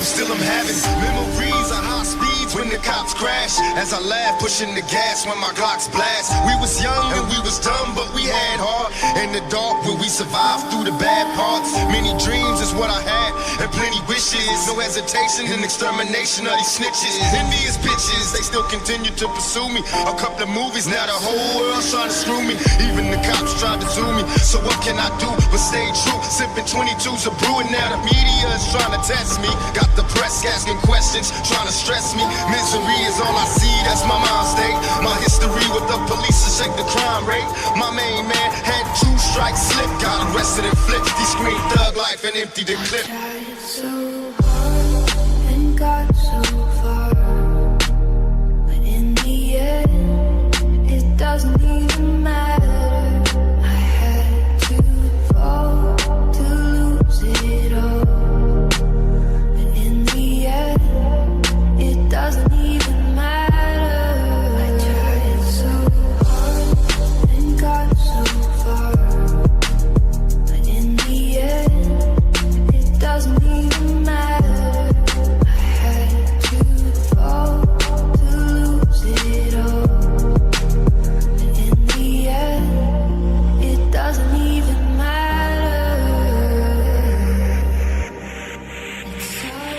Still I'm having memories of high speeds when the cops crash. As I laugh, pushing the gas when my Glocks blast. We was young and we was dumb, but we had heart. In the dark where we survived through the bad parts. Many dreams is what I had, and plenty wishes. No hesitation in extermination of these snitches. Envious bitches, they still continue to pursue me. A couple of movies, now the whole world's trying to screw me. Even the cops tried to zoo me. So what can I do but stay true? Sipping 22s of brewing, now the media is trying to test me. Got the press asking questions, trying to stress me. Misery is all I see, that's my mind state. My history with the police to shake the crime rate. My main man had 2 strikes slip, got arrested and flipped. He screamed thug life and emptied the clip. Tried so hard and got so far, but in the end, it doesn't even matter. I had to fall to lose it all. It doesn't even matter. I tried so hard and got so far, but in the end, it doesn't even matter. I had to fall to lose it all, but in the end, it doesn't even matter.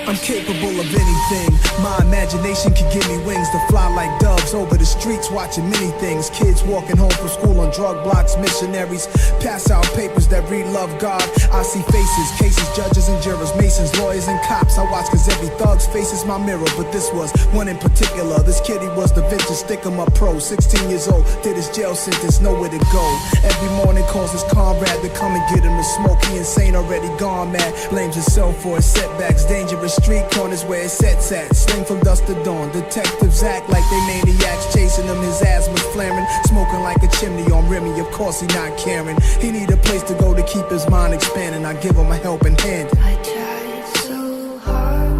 I'm capable of anything. My imagination can give me wings to fly like doves over the streets, watching many things. Kids walking home from school on drug blocks, missionaries pass out papers that read love God. I see faces, cases, judges and jurors, masons, lawyers and cops. I watch cause every thug's face is my mirror, but this was one in particular. This kid, he was the vintage stick-em-up pro, 16 years old, did his jail sentence, nowhere to go. Every morning calls his comrade to come and get him to smoke. He insane, already gone mad, blames himself for his setbacks. Dangerous street corners where it sets at. Sling from dusk to dawn. Detectives act like they maniacs, chasing him. His asthma's flaring, smoking like a chimney on Remy. Of course he not caring. He need a place to go to keep his mind expanding. I give him a helping hand. I tried so hard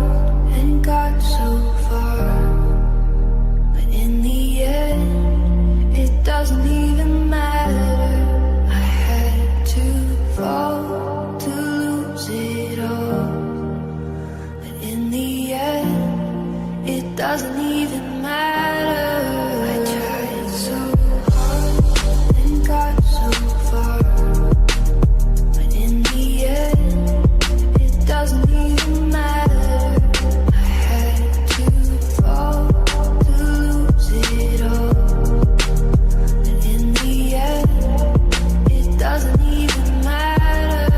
and got so far, but in the end, it doesn't even matter. I had to fall to lose it all. In the end, it doesn't even matter. I tried so hard and got so far, but in the end, it doesn't even matter. I had to fall to lose it all, but in the end, it doesn't even matter.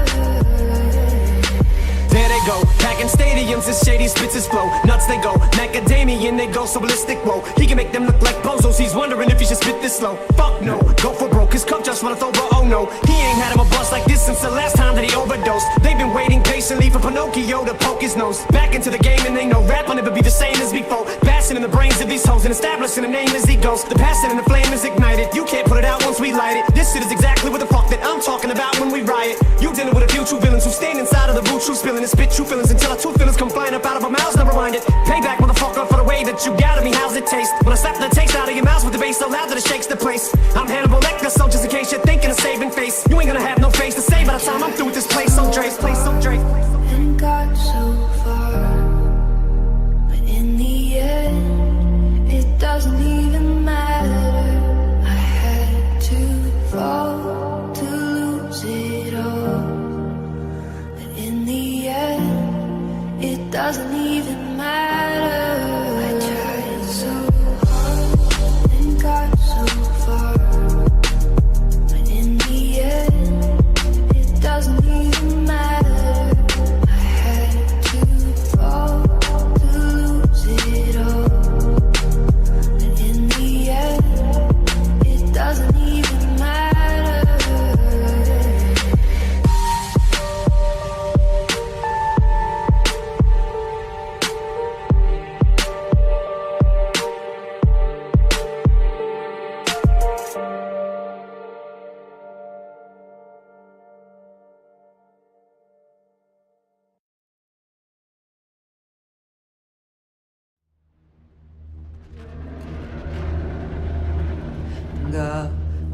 There they go, packing stadiums as shady spits his flow. Nuts they go, macadamia they go so ballistic. Whoa, he can make them look like bozos. He's wondering if he should spit this slow. Fuck no, go for broke. His cup just runneth over. Oh no, he ain't had him a bust like this since the last time that he overdosed. They've been waiting patiently for Pinocchio to poke his nose back into the game, and they know rap will never be the same as before. Bashing in the brains of these hoes and establishing a name as he goes. The passion and the flame is ignited. You can't put it out once we light it. This shit is exactly what the fuck that I'm talking about when we riot. You dealing with a few true villains who stand inside of the boot, true spilling and spit true feelings until our two feelings come flying up out of our mouths. Never mind it. Payback, motherfucker, for the way that you got at me. How's it taste? When I slap the taste out of your mouth with the bass so loud that it shakes the place. I'm Hannibal Lecter, so just in case you're thinking of saving face, you ain't gonna have no face to say by the time I'm through with this place. So Dre, place so Dre. And got so far, but in the end, it doesn't even matter. I had to fall to lose it all, but in the end, it doesn't even matter. I tried so hard and got so far, but in the end, it doesn't even matter. I had to fall to lose it all, but in the end, it doesn't even matter.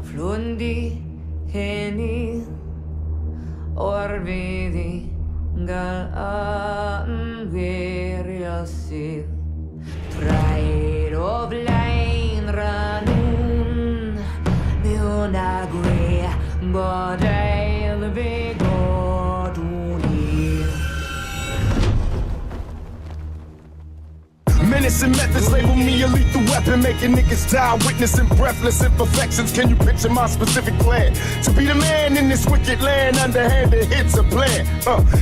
Flundi heni orvidi unwearious pride of line ranun Munagre Bodil Vigoduni Menacing methods label me a lethal weapon, making niggas die, witnessing breathless imperfections. Can you picture my specific plan? To be the man in this wicked land, underhanded hits a plan.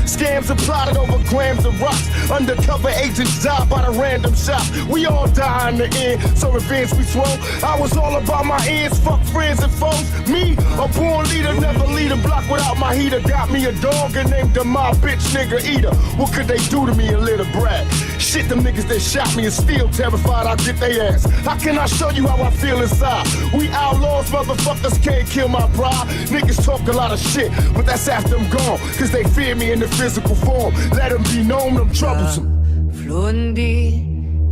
Scams are plotted over grams of rocks. Undercover agents die by the random shots. We all die in the end, so revenge be slow. I was all about my ends, fuck friends and foes. Me, a born leader, never lead a block without my heater. Got me a dog and named her my bitch nigga eater. What could they do to me, a little brat? Shit, them niggas that shot me is still terrified I'll get their ass. How can I show you how I feel inside? We outlaws, motherfuckers can't kill my pride. Niggas talk a lot of shit, but that's after I'm gone. Cause they fear me in the physical form. Let them be known I'm troublesome. Flundi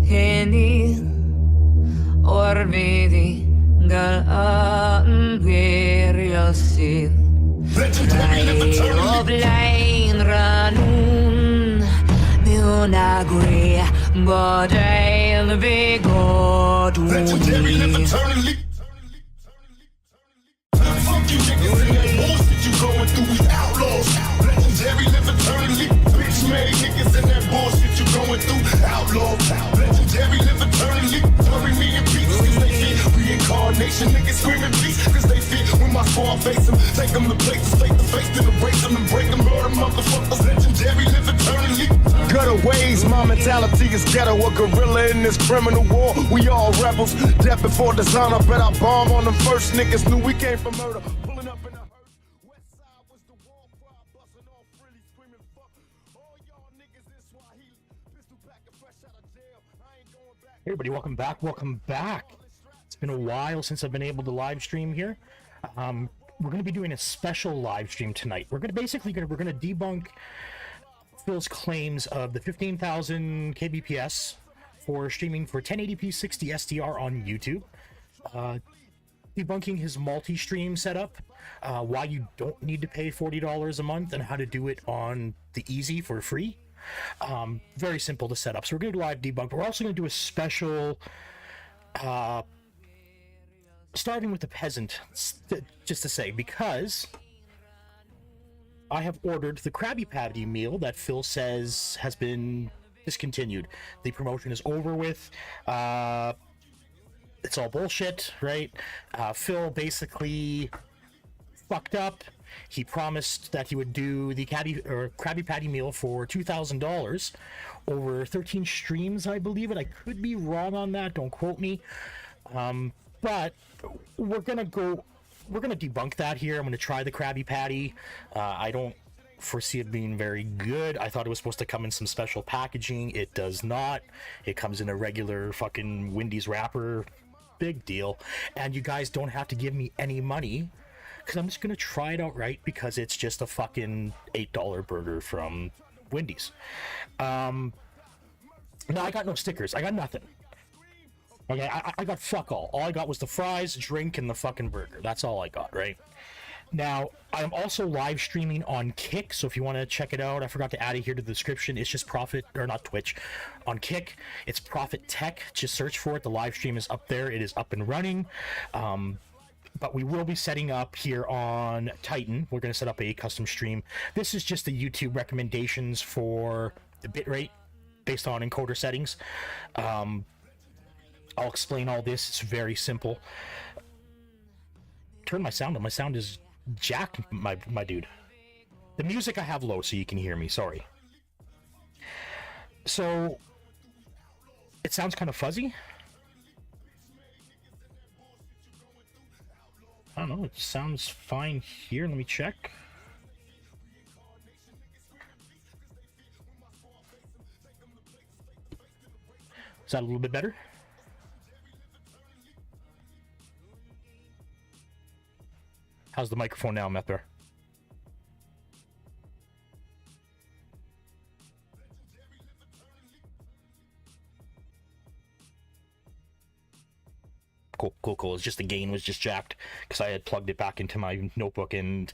Heni Orbidi Gal unwearious pride of line ranun Munagre Bodil Vigoduni Legendary live eternally. Fuck you niggas and that bullshit you going through, we outlaws. Legendary live eternally. Bitch made niggas and that bullshit you going through, outlaws. Legendary live eternally. Bury me in peace cause they fear reincarnation. Niggas screaming peace cause they fear when my squad face them. Take them to places face to face to embrace them and break them. Murder motherfuckers. Legendary live eternally. Gutter ways, my mentality is ghetto. A gorilla in this criminal war. We all rebels. Death before dishonor. Bet I bomb on them first. Niggas knew we came for murder. Pulling up in a hearse. West side was the war cry. Busting off really screaming fuck. All y'all niggas in Swahili. Pistol back and fresh out of jail. I ain't going back. Hey everybody, welcome back. Welcome back. It's been a while since I've been able to live stream here. We're going to be doing a special live stream tonight. We're going to debunk Phil's claims of the 15,000 kbps for streaming for 1080p 60 SDR on YouTube, debunking his multi-stream setup, why you don't need to pay $40 a month, and how to do it on the easy for free. Very simple to set up. So we're going to do live debunk. We're also going to do a special Starving With A Peasant, just to say, because I have ordered the Krabby Patty meal that Phil says has been discontinued. The promotion is over with. It's all bullshit, right? Phil basically fucked up. He promised that he would do the Krabby Patty meal for $2,000 over 13 streams, I believe it. I could be wrong on that. Don't quote me. But we're gonna debunk that here. I'm gonna try the Krabby Patty. I don't foresee it being very good. I thought it was supposed to come in some special packaging. It does not. It comes in a regular fucking Wendy's wrapper. Big deal. And you guys don't have to give me any money, because I'm just gonna try it outright because it's just a fucking $8 burger from Wendy's. No, I got no stickers. I got nothing. Okay, I got fuck all. All I got was the fries, drink, and the fucking burger. That's all I got, right? Now, I'm also live streaming on Kick, so if you want to check it out, I forgot to add it here to the description. It's just Profit, or not Twitch, on Kick. It's Profit Tech. Just search for it. The live stream is up there. It is up and running. But we will be setting up here on Titan. We're going to set up a custom stream. This is just the YouTube recommendations for the bitrate based on encoder settings. I'll explain all this. It's very simple. Turn my sound on. My sound is jacked, my dude. The music I have low so you can hear me. Sorry. So it sounds kind of fuzzy. I don't know. It sounds fine here. Let me check. Is that a little bit better? How's the microphone now, Mepper? Cool. It's just the gain was just jacked because I had plugged it back into my notebook and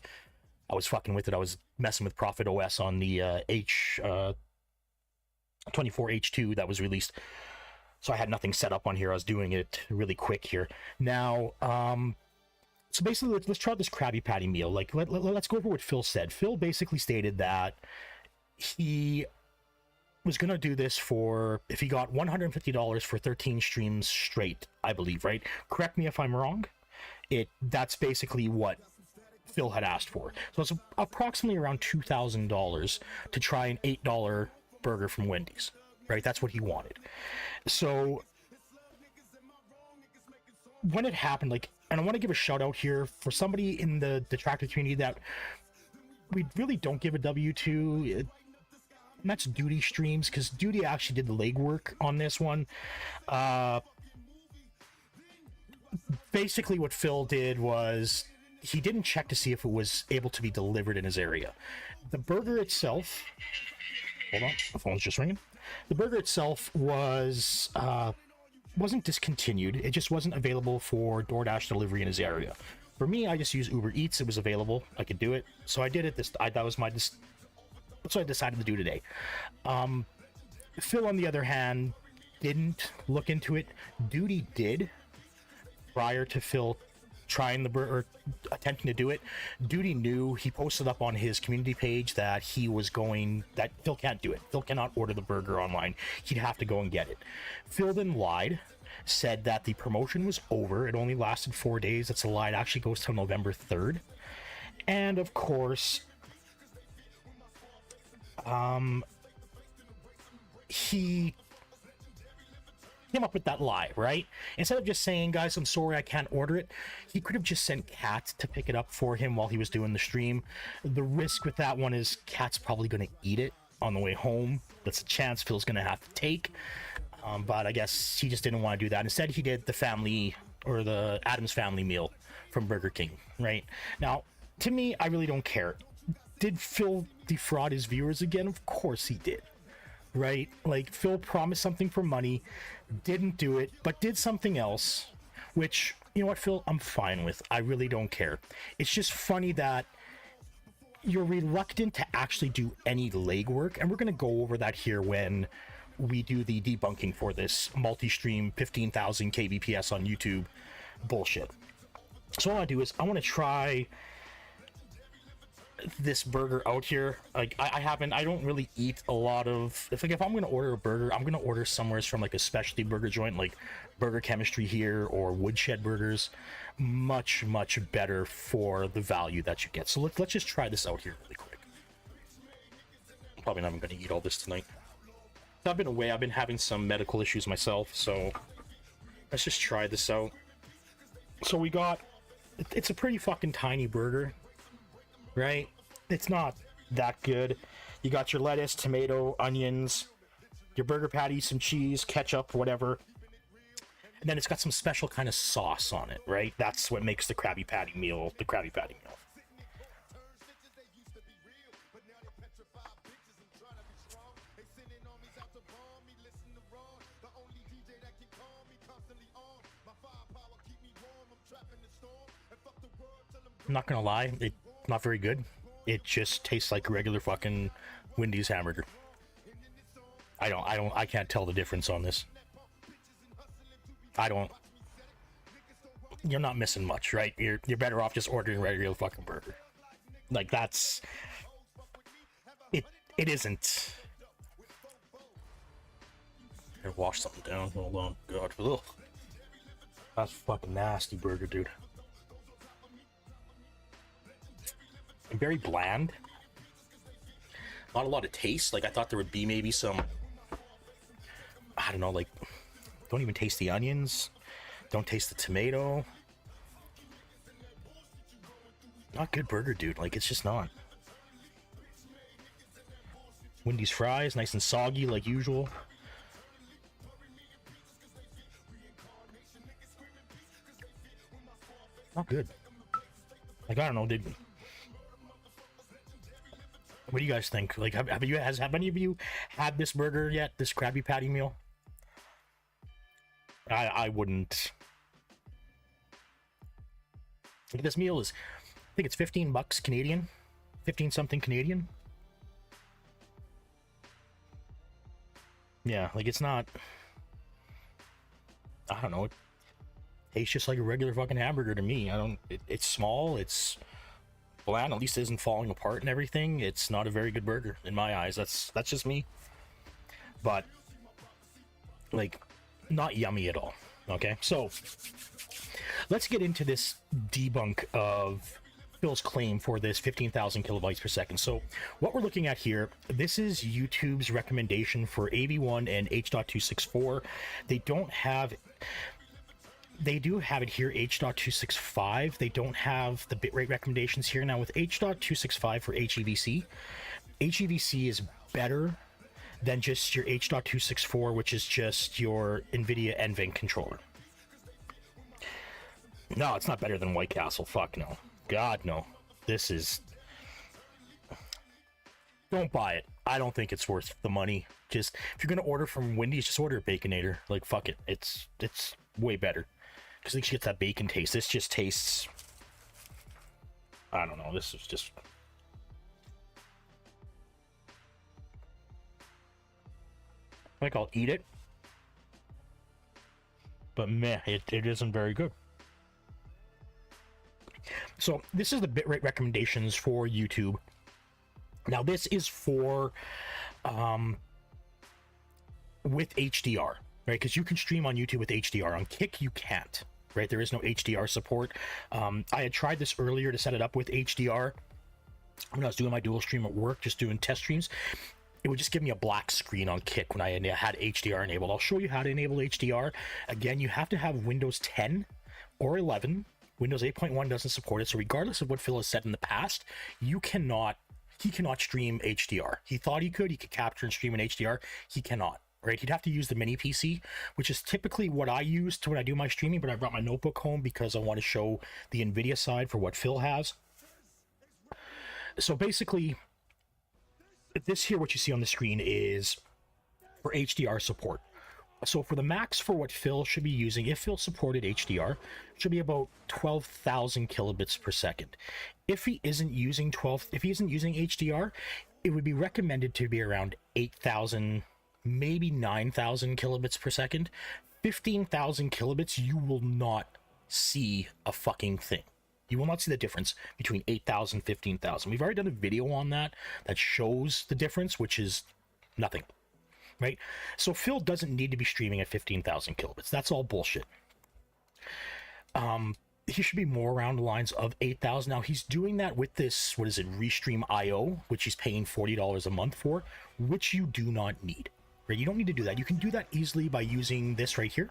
I was fucking with it. I was messing with Prophet OS on the H24H2 that was released. So I had nothing set up on here. I was doing it really quick here. Now, so basically, let's try this Krabby Patty meal. Like, let's go over what Phil said. Phil basically stated that he was going to do this for, if he got $150 for 13 streams straight, I believe, right? Correct me if I'm wrong. That's basically what Phil had asked for. So it's approximately around $2,000 to try an $8 burger from Wendy's, right? That's what he wanted. So when it happened, like, and I want to give a shout out here for somebody in the detractor community that we really don't give a W to, and that's Duty Streams, because Duty actually did the legwork on this one. Basically what Phil did was he didn't check to see if it was able to be delivered in his area. The burger itself, hold on, the phone's just ringing. The burger itself wasn't discontinued. It just wasn't available for DoorDash delivery in his area. For me, I just used Uber Eats. It was available. I could do it, so I did it. That's what I decided to do today. Phil, on the other hand, didn't look into it. Duty did. Prior to Phil trying the burger, or attempting to do it, Duty knew. He posted up on his community page that that Phil can't do it. Phil cannot order the burger online. He'd have to go and get it. Phil then lied, said that the promotion was over. It only lasted 4 days. That's a lie. It actually goes till November 3rd. And of course, he came up with that lie, right? Instead of just saying, guys, I'm sorry, I can't order it, he could have just sent Kat to pick it up for him while he was doing the stream. The risk with that one is Kat's probably going to eat it on the way home. That's a chance Phil's going to have to take. But I guess he just didn't want to do that. Instead, he did the family, or the Addams Family meal from Burger King, right? Now, to me, I really don't care. Did Phil defraud his viewers again? Of course he did. Right? Like, Phil promised something for money, didn't do it, but did something else, which, you know what, Phil, I'm fine with. I really don't care. It's just funny that you're reluctant to actually do any legwork, and we're going to go over that here when we do the debunking for this multi-stream 15,000 kbps on YouTube bullshit. So all I do is I want to try this burger out here. Like, I don't really eat a lot of, if I'm gonna order a burger, I'm gonna order somewhere from like a specialty burger joint like Burger Chemistry here or Woodshed Burgers. Much better for the value that you get. So let's just try this out here really quick. I'm probably not even gonna eat all this tonight. I've been away, I've been having some medical issues myself, so let's just try this out. So we got, it's a pretty fucking tiny burger, right? It's not that good. You got your lettuce, tomato, onions, your burger patty, some cheese, ketchup, whatever. And then it's got some special kind of sauce on it, right? That's what makes the Krabby Patty meal the Krabby Patty meal. I'm not gonna lie, it's not very good. It just tastes like a regular fucking Wendy's hamburger. I can't tell the difference on this. You're not missing much, right? You're better off just ordering a regular fucking burger. Like, that's it isn't. Here, wash something down. Hold on. God, ugh. That's fucking nasty burger, dude. Very bland. Not a lot of taste. Like, I thought there would be maybe some, I don't know, like, don't even taste the onions. Don't taste the tomato. Not good burger, dude. Like, it's just not. Wendy's fries, nice and soggy like usual. Not good. Like, I don't know, dude. What do you guys think? Like, have any of you had this burger yet? This Krabby Patty meal? I wouldn't. This meal is, I think it's $15 Canadian. 15 something Canadian. Yeah, like it's not, I don't know, it tastes just like a regular fucking hamburger to me. It's small, it's bland, at least it isn't falling apart and everything. It's not a very good burger in my eyes. That's just me. But like, not yummy at all. Okay, so let's get into this debunk of Phil's claim for this 15,000 kilobytes per second. So what we're looking at here, this is YouTube's recommendation for AV1 and H.264. They do have it here, H.265. They don't have the bitrate recommendations here. Now with H.265 for HEVC, HEVC is better than just your H.264, which is just your NVIDIA NVENC controller. No, it's not better than White Castle. Fuck no. God, no. This is... Don't buy it. I don't think it's worth the money. Just, if you're going to order from Wendy's, just order a Baconator. Like, fuck it. It's way better. Because at least you get that bacon taste. This just tastes... I don't know. This is just... Like, I'll eat it. But meh, it isn't very good. So this is the bitrate recommendations for YouTube. Now this is for with HDR, right? Because you can stream on YouTube with HDR. On Kick you can't, right? There is no HDR support. I had tried this earlier to set it up with HDR when I was doing my dual stream at work, just doing test streams. It would just give me a black screen on Kick when I had HDR enabled. I'll show you how to enable HDR. Again, you have to have Windows 10 or 11. Windows 8.1 doesn't support it, so regardless of what Phil has said in the past, he cannot stream HDR. He thought he could capture and stream in HDR. He cannot, right? He'd have to use the mini PC, which is typically what I use when I do my streaming, but I brought my notebook home because I want to show the NVIDIA side for what Phil has. So basically, this here, what you see on the screen, is for HDR support. So for the max for what Phil should be using, if Phil supported HDR, should be about 12,000 kilobits per second. If he isn't using HDR, it would be recommended to be around 8,000, maybe 9,000 kilobits per second. 15,000 kilobits, you will not see a fucking thing. You will not see the difference between 8,000 and 15,000. We've already done a video on that shows the difference, which is nothing. Right? So Phil doesn't need to be streaming at 15,000 kilobits. That's all bullshit. He should be more around the lines of 8,000. Now he's doing that with this, what is it, Restream IO, which he's paying $40 a month for, which you do not need. Right? You don't need to do that. You can do that easily by using this right here.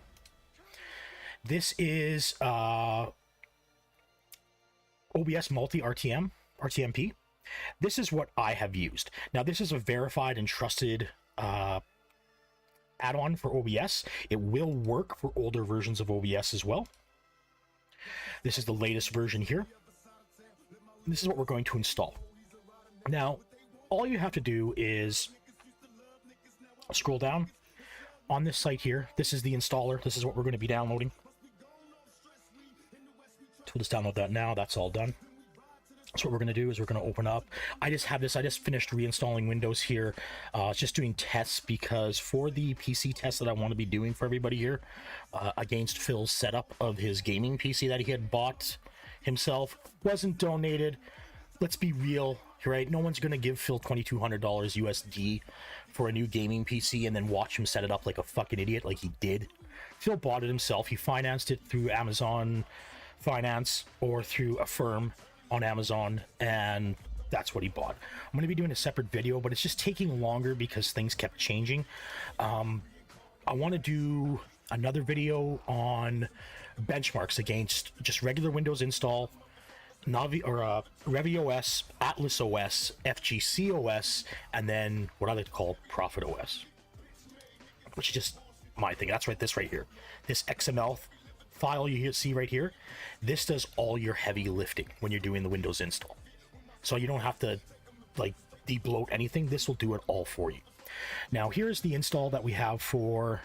This is OBS Multi RTMP. This is what I have used. Now this is a verified and trusted add-on for OBS. It will work for older versions of OBS as well. This is the latest version here. This is what we're going to install. Now, all you have to do is scroll down on this site here. This is the installer. This is what we're going to be downloading. So we'll just download that now. That's all done. So what we're going to do is we're going to open up. I just finished reinstalling Windows here. Just doing tests because for the PC test that I want to be doing for everybody here, against Phil's setup of his gaming PC that he had bought himself, wasn't donated. Let's be real, right? No one's going to give Phil $2,200 USD for a new gaming PC and then watch him set it up like a fucking idiot like he did. Phil bought it himself. He financed it through Amazon Finance or through a firm on Amazon, and that's what he bought. I'm going to be doing a separate video, but it's just taking longer because things kept changing. I want to do another video on benchmarks against just regular Windows install, Navi or Revy OS, Atlas OS, FGC OS, and then what I like to call Prophet OS, which is just my thing. That's right, this right here, this XML file you see right here, this does all your heavy lifting when you're doing the Windows install. So you don't have to like de-bloat anything. This will do it all for you. Now here's the install that we have for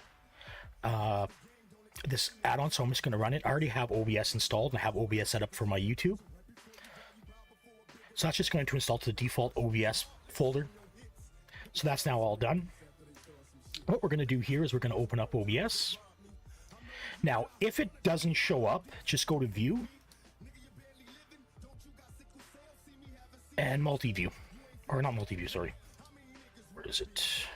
this add-on. So I'm just going to run it. I already have OBS installed and I have OBS set up for my YouTube. So that's just going to install to the default OBS folder. So that's now all done. What we're going to do here is we're going to open up OBS. Now, if it doesn't show up, just go to View and Multi-View. Or not Multi-View, sorry. Where is it?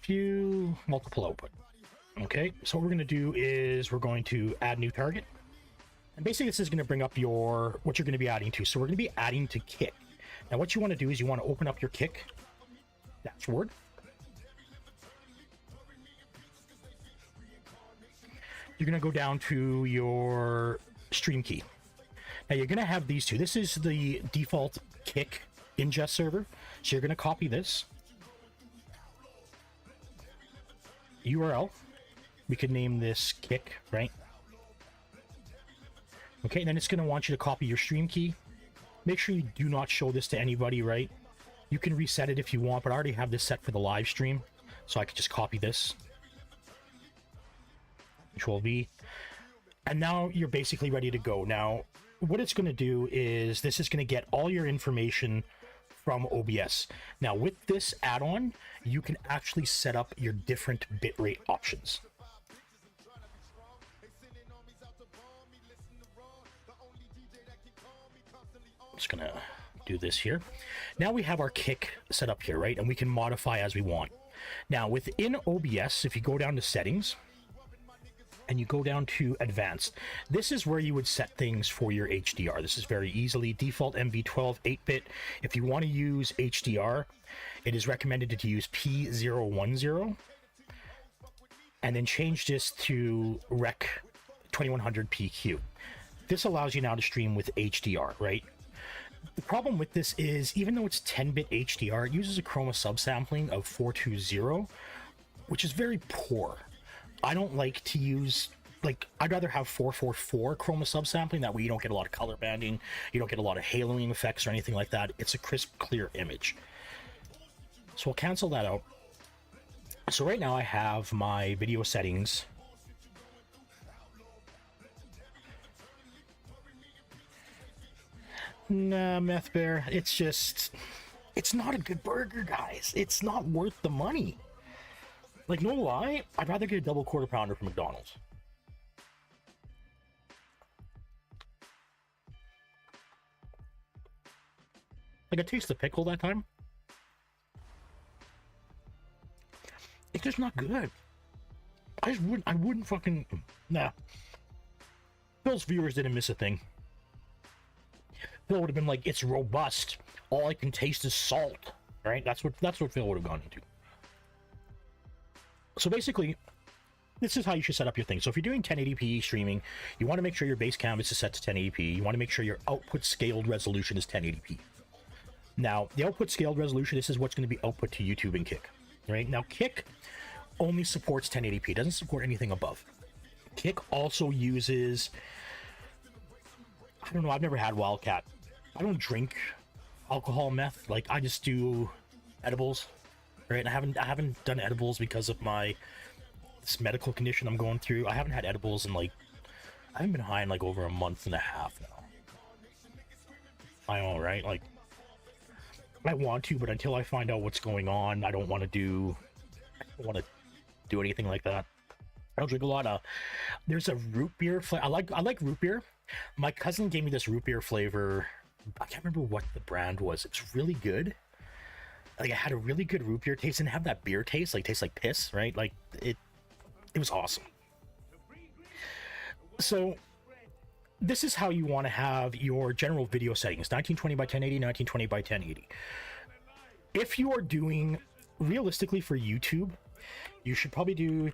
View, multiple output. Okay, so what we're going to do is we're going to add new target. And basically this is going to bring up your what you're going to be adding to. So we're going to be adding to Kick. Now what you want to do is you want to open up your Kick dashboard. You're going to go down to your stream key. Now you're going to have these two. This is the default Kick ingest server. So you're going to copy this URL. We could name this Kick, right? Okay, and then it's going to want you to copy your stream key. Make sure you do not show this to anybody, right? You can reset it if you want, but I already have this set for the live stream, so I could just copy this. Control V. And now you're basically ready to go. Now, what it's going to do is this is going to get all your information from OBS. Now, with this add-on, you can actually set up your different bitrate options. I'm just gonna do this here. Now we have our Kick set up here, right? And we can modify as we want. Now, within OBS, if you go down to Settings, and you go down to Advanced, this is where you would set things for your HDR. This is very easily default MV12 8-bit. If you want to use HDR, it is recommended to use P010 and then change this to Rec 2100 PQ. This allows you now to stream with HDR, right? The problem with this is even though it's 10-bit HDR, it uses a chroma subsampling of 420, which is very poor. I don't like to use, like, I'd rather have 444 chroma subsampling. That way you don't get a lot of color banding, you don't get a lot of haloing effects or anything like that. It's a crisp, clear image. So we'll cancel that out. So right now I have my video settings. Nah, Meth Bear, it's just, it's not a good burger, guys. It's not worth the money. Like, no lie, I'd rather get a double quarter pounder from McDonald's. Like, I taste the pickle that time. It's just not good. I wouldn't fucking, nah. Phil's viewers didn't miss a thing. Phil would have been like, it's robust. All I can taste is salt, right? That's what Phil would have gone into. So basically, this is how you should set up your thing. So if you're doing 1080p streaming, you want to make sure your base canvas is set to 1080p. You want to make sure your output scaled resolution is 1080p. Now, the output scaled resolution, this is what's going to be output to YouTube and Kick. Right? Now, Kick only supports 1080p. It doesn't support anything above. Kick also uses, I don't know, I've never had Wildcat. I don't drink alcohol, meth. Like, I just do edibles. Right? And I haven't done edibles because of this medical condition I'm going through. I haven't had edibles in, like, I haven't been high in like over a month and a half now. I know, right? Like, I want to, but until I find out what's going on, I don't want to do anything like that. I don't drink a lot of. There's a root beer flavor. I like root beer. My cousin gave me this root beer flavor. I can't remember what the brand was. It's really good. Like, I had a really good root beer taste and have that beer taste, like, tastes like piss, right? Like, it was awesome. So this is how you want to have your general video settings: 1920 by 1080, 1920 by 1080. If you are doing, realistically for YouTube, you should probably do,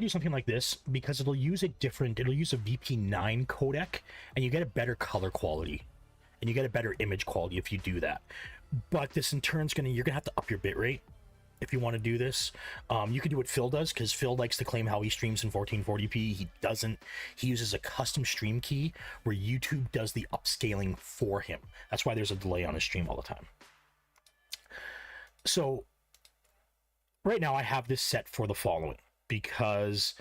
something like this, because it'll use a VP9 codec, and you get a better color quality, and you get a better image quality if you do that. But this in turn is you're gonna have to up your bitrate if you want to do this. You can do what Phil does, because Phil likes to claim how he streams in 1440p. He doesn't. He uses a custom stream key where YouTube does the upscaling for him. That's why there's a delay on his stream all the time. So right now I have this set for the following, because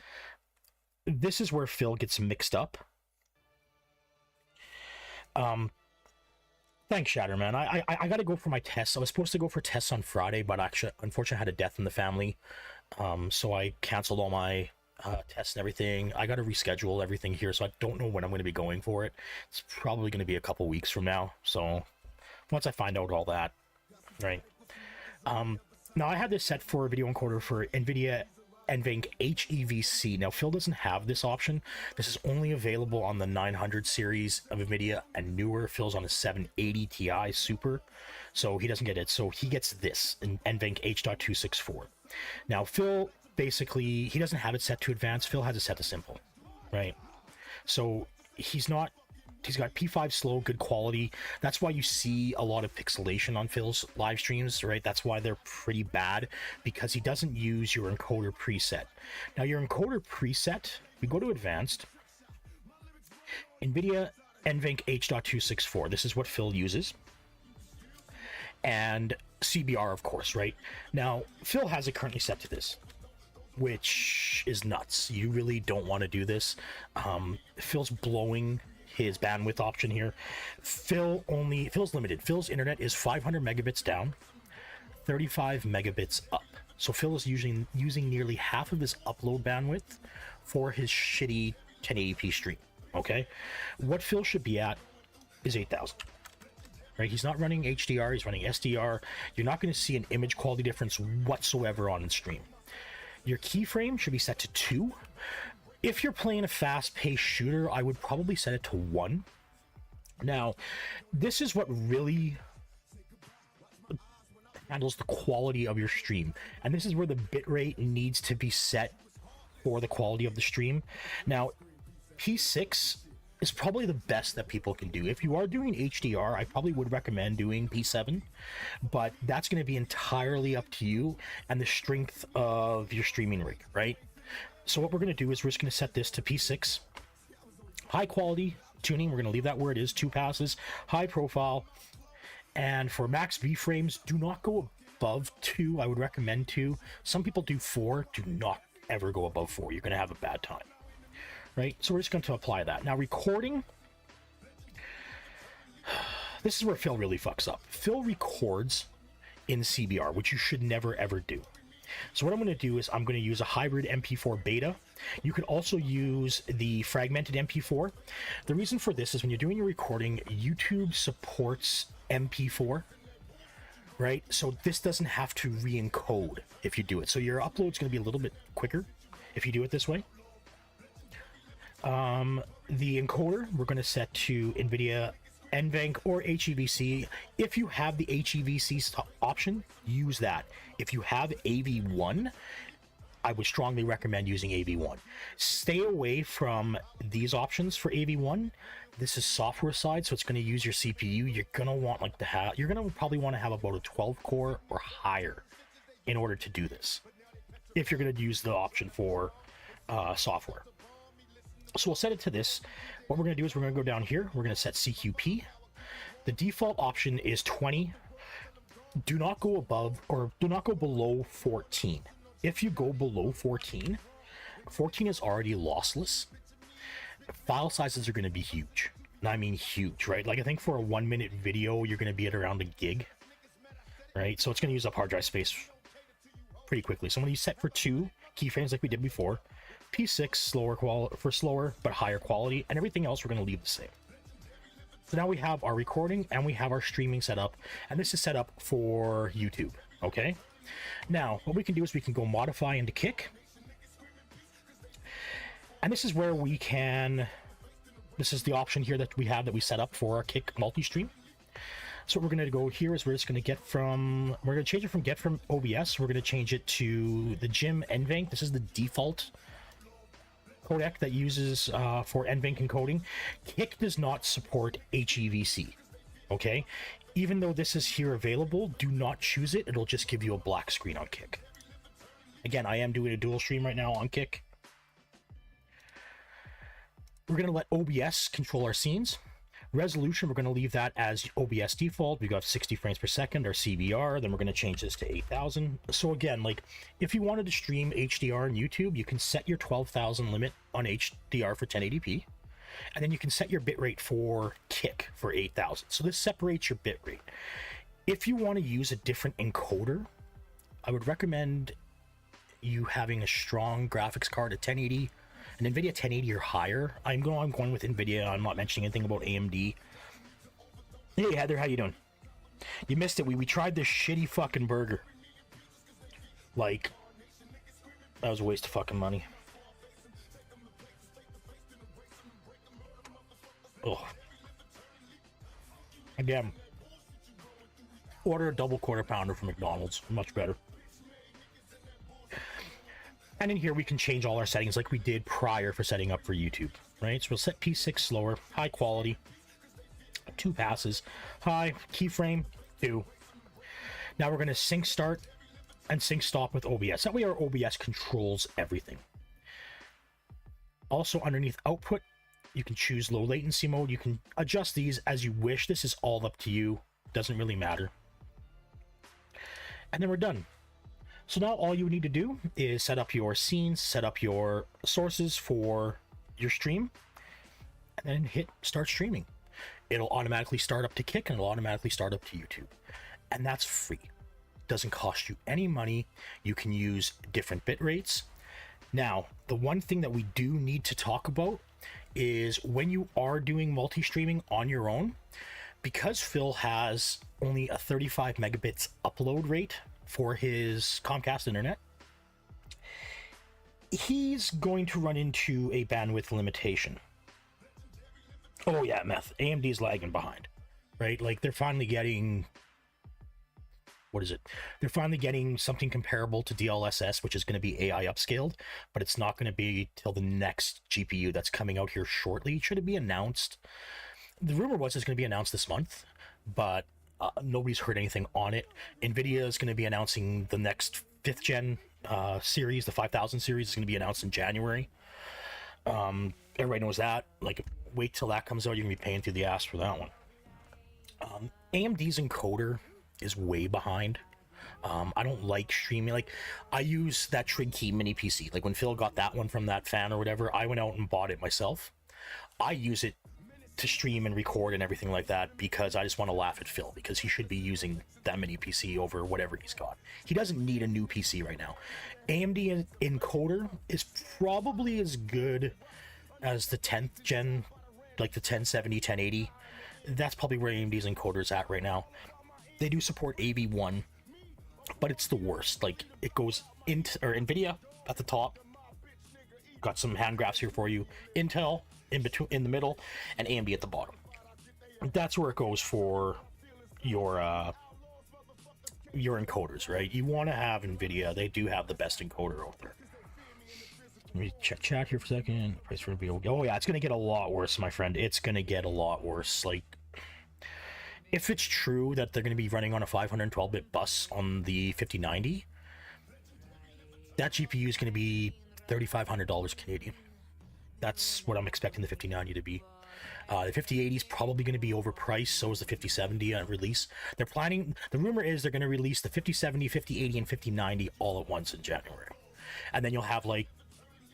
this is where Phil gets mixed up. Thanks, Shatterman. I gotta go for my tests. I was supposed to go for tests on Friday, but actually, unfortunately, I had a death in the family. So I canceled all my tests and everything. I gotta reschedule everything here, so I don't know when I'm gonna be going for it. It's probably gonna be a couple weeks from now. So once I find out all that, right? Now I had this set for a video encoder for NVIDIA NVENC HEVC. Now Phil doesn't have this option. This is only available on the 900 series of NVIDIA and newer. Phil's on a 780 Ti Super, so he doesn't get it. So he gets this in NVENC H.264. Now Phil, basically, he doesn't have it set to advanced. Phil has it set to simple, right? So he's got P5 slow, good quality. That's why you see a lot of pixelation on Phil's live streams, right? That's why they're pretty bad, because he doesn't use your encoder preset. Now your encoder preset, we go to advanced, NVIDIA NVENC H.264. This is what Phil uses. And CBR, of course, right? Now, Phil has it currently set to this, which is nuts. You really don't want to do this. Phil's blowing his bandwidth option here. Phil's limited. Phil's internet is 500 megabits down, 35 megabits up. So Phil is using nearly half of his upload bandwidth for his shitty 1080p stream. Okay, what Phil should be at is 8,000. Right? He's not running HDR. He's running SDR. You're not going to see an image quality difference whatsoever on the stream. Your keyframe should be set to 2. If you're playing a fast-paced shooter, I would probably set it to 1. Now, this is what really handles the quality of your stream, and this is where the bitrate needs to be set for the quality of the stream. Now, P6 is probably the best that people can do. If you are doing HDR, I probably would recommend doing P7, but that's going to be entirely up to you and the strength of your streaming rig, right? So what we're going to do is we're just going to set this to P6. High quality tuning, we're going to leave that where it is, 2 passes. High profile. And for max V-frames, do not go above 2. I would recommend 2. Some people do 4. Do not ever go above 4. You're going to have a bad time. Right? So we're just going to apply that. Now recording. This is where Phil really fucks up. Phil records in CBR, which you should never ever do. So what I'm going to do is I'm going to use a hybrid MP4 beta. You could also use the fragmented MP4. The reason for this is when you're doing your recording, YouTube supports MP4, right? So this doesn't have to re-encode if you do it. So your upload's going to be a little bit quicker if you do it this way. The encoder, we're going to set to NVIDIA NVENC or HEVC. If you have the HEVC option, use that. If you have AV1, I would strongly recommend using AV1. Stay away from these options for AV1. This is software side, so it's going to use your CPU. You're going to want you're going to probably want to have about a 12 core or higher in order to do this, if you're going to use the option for software. So we'll set it to this. What we're going to do is we're going to go down here. We're going to set CQP. The default option is 20. Do not go above or do not go below 14. If you go below 14, 14 is already lossless. File sizes are going to be huge. And I mean huge, right? Like I think for a 1-minute video, you're going to be at around a gig, right? So it's going to use up hard drive space pretty quickly. So when you set for 2 keyframes like we did before, P6 slower but higher quality, and everything else we're going to leave the same. So now we have our recording and we have our streaming set up, and this is set up for YouTube. Okay, now what we can do is we can go modify into Kick, and this is where we can, this is the option here that we have that we set up for our Kick multi-stream. So what we're going to go here is we're just going to get from, we're going to change it from get from OBS, we're going to change it to the Jim NVENC. This is the default codec that uses for NVENC encoding. Kick does not support HEVC, okay? Even though this is here available, do not choose it. It'll just give you a black screen on Kick. Again, I am doing a dual stream right now on Kick. We're going to let OBS control our scenes. Resolution, we're going to leave that as OBS default. We got 60 frames per second, or CBR. Then we're going to change this to 8,000. So again, like if you wanted to stream HDR on YouTube, you can set your 12,000 limit on HDR for 1080p. And then you can set your bitrate for Kick for 8,000. So this separates your bitrate. If you want to use a different encoder, I would recommend you having a strong graphics card at 1080, an NVIDIA 1080 or higher. I'm going with NVIDIA. I'm not mentioning anything about AMD. Hey Heather, how you doing? You missed it. We tried this shitty fucking burger. Like, that was a waste of fucking money. Oh. Again, order a double quarter pounder from McDonald's. Much better. And in here we can change all our settings like we did prior for setting up for YouTube, right? So we'll set P6 slower, high quality, 2 passes, high, keyframe, 2. Now we're going to sync start and sync stop with OBS. That way our OBS controls everything. Also underneath output, you can choose low latency mode. You can adjust these as you wish. This is all up to you. Doesn't really matter. And then we're done. So now all you need to do is set up your scenes, set up your sources for your stream, and then hit start streaming. It'll automatically start up to Kick, and it'll automatically start up to YouTube. And that's free. Doesn't cost you any money. You can use different bit rates. Now, the one thing that we do need to talk about is when you are doing multi-streaming on your own, because Phil has only a 35 megabits upload rate for his Comcast internet, he's going to run into a bandwidth limitation. Oh yeah, Meth. AMD's lagging behind, right? Like they're finally getting, what is it? They're finally getting something comparable to DLSS, which is going to be AI upscaled, but it's not going to be till the next GPU that's coming out here shortly. Should it be announced? The rumor was it's going to be announced this month, but nobody's heard anything on it. NVIDIA is going to be announcing the next 5th gen series, the 5000 series is going to be announced in January. Everybody knows that. Like, wait till that comes out. You're going to be paying through the ass for that one. AMD's encoder is way behind. I don't like streaming. Like, I use that Trig Key mini PC. Like, when Phil got that one from that fan or whatever, I went out and bought it myself. I use it to stream and record and everything like that because I just want to laugh at Phil, because he should be using that mini PC over whatever he's got. He doesn't need a new PC right now. AMD encoder is probably as good as the 10th gen, like the 1070, 1080. That's probably where AMD's encoder is at right now. They do support AV1, but it's the worst. Like, it goes into, or NVIDIA at the top. Got some hand graphs here for you. Intel in between, in the middle, and AMD at the bottom. That's where it goes for your encoders, right? You want to have NVIDIA. They do have the best encoder out there. Let me check chat here for a second. Price for NVIDIA. Oh yeah, it's gonna get a lot worse, my friend. It's gonna get a lot worse. Like, if it's true that they're gonna be running on a 512-bit bus on the 5090, that GPU is gonna be $3,500 Canadian. That's what I'm expecting the 5090 to be. The 5080 is probably going to be overpriced, so is the 5070 release. They're planning, the rumor is they're going to release the 5070, 5080, and 5090 all at once in January. And then you'll have like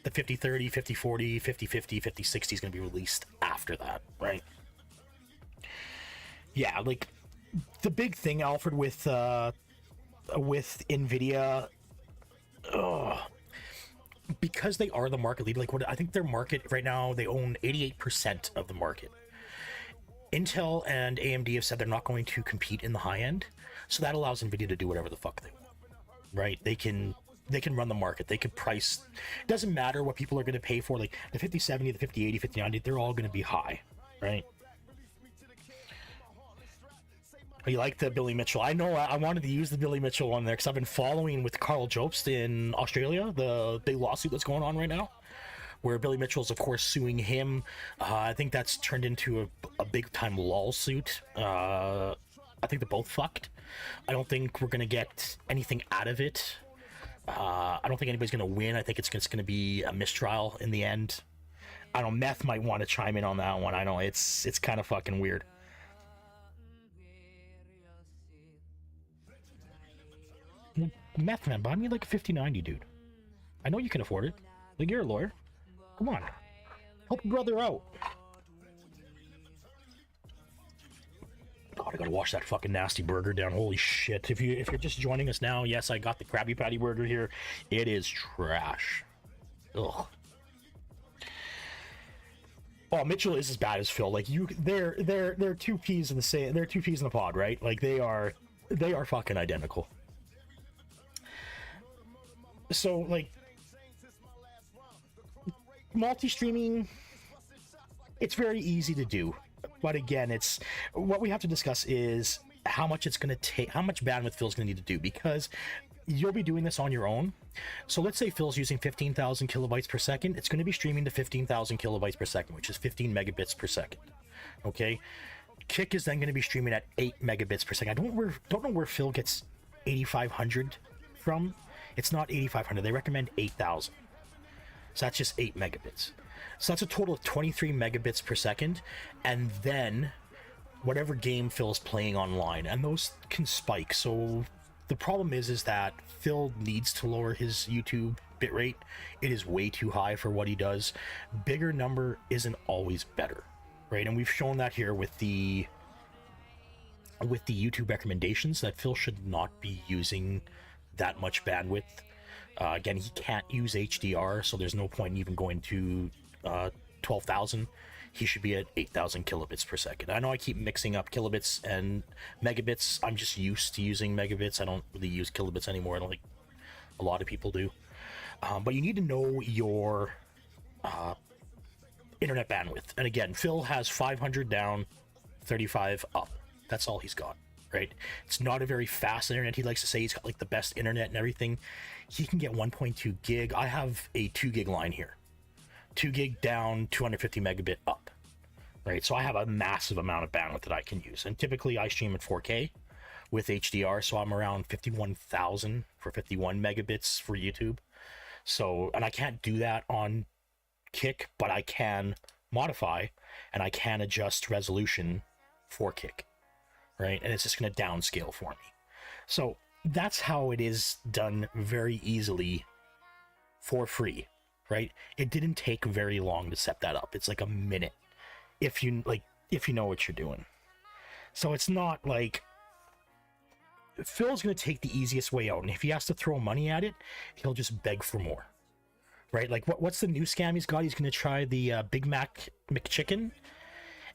the 5030, 5040, 5050, 5060 is going to be released after that, right? Yeah, like the big thing, Alfred, with NVIDIA, because they are the market leader, like what I think their market right now, they own 88% of the market. Intel and AMD have said they're not going to compete in the high end, so that allows NVIDIA to do whatever the fuck they want, right? They can run the market. They can price. It doesn't matter what people are going to pay for. Like the 5070, the 5080, 5090, they're all going to be high, right? You like the Billy Mitchell? I know I wanted to use the Billy Mitchell one there because I've been following with Carl Jobst in Australia, the big lawsuit that's going on right now, where Billy Mitchell's, of course, suing him. I think that's turned into a big-time lawsuit. I think they're both fucked. I don't think we're going to get anything out of it. I don't think anybody's going to win. I think it's going to be a mistrial in the end. I don't know, Meth might want to chime in on that one. I know it's kind of fucking weird. Meth man, buy me like a 5090, dude. I know you can afford it. Like, you're a lawyer. Come on. Help a brother out. God, I gotta wash that fucking nasty burger down. Holy shit. If you're just joining us now, yes, I got the Krabby Patty burger here. It is trash. Ugh. Oh, Mitchell is as bad as Phil. Like, they're two peas in the same. They're two peas in the pod, right? Like, they are fucking identical. So, like, multi-streaming, it's very easy to do, but again, it's what we have to discuss is how much it's going to take, how much bandwidth Phil's going to need to do, because you'll be doing this on your own. So let's say Phil's using 15,000 kilobytes per second. It's going to be streaming to 15,000 kilobytes per second, which is 15 megabits per second. Okay, Kick is then going to be streaming at 8 megabits per second. I don't know where Phil gets 8,500 from. It's not 8,500. They recommend 8,000. So that's just 8 megabits. So that's a total of 23 megabits per second. And then whatever game Phil's playing online, and those can spike. So the problem is that Phil needs to lower his YouTube bitrate. It is way too high for what he does. Bigger number isn't always better, right? And we've shown that here with the YouTube recommendations, that Phil should not be using that much bandwidth. Again, he can't use HDR, so there's no point in even going to 12,000. He should be at 8,000 kilobits per second. I know I keep mixing up kilobits and megabits. I'm just used to using megabits. I don't really use kilobits anymore. I don't think a lot of people do. But you need to know your internet bandwidth. And again, Phil has 500 down, 35 up. That's all he's got. Right? It's not a very fast internet. He likes to say he's got like the best internet and everything. He can get 1.2 gig. I have a 2 gig line here. 2 gig down, 250 megabit up. Right? So I have a massive amount of bandwidth that I can use. And typically I stream at 4K with HDR, so I'm around 51,000 for 51 megabits for YouTube. So, and I can't do that on Kick, but I can modify and I can adjust resolution for Kick. Right? And it's just going to downscale for me. So that's how it is done very easily for free, right? It didn't take very long to set that up. It's like a minute if you know what you're doing. So it's not like Phil's going to take the easiest way out, and if he has to throw money at it, he'll just beg for more. Right? Like what's the new scam he's got? He's going to try the Big Mac McChicken.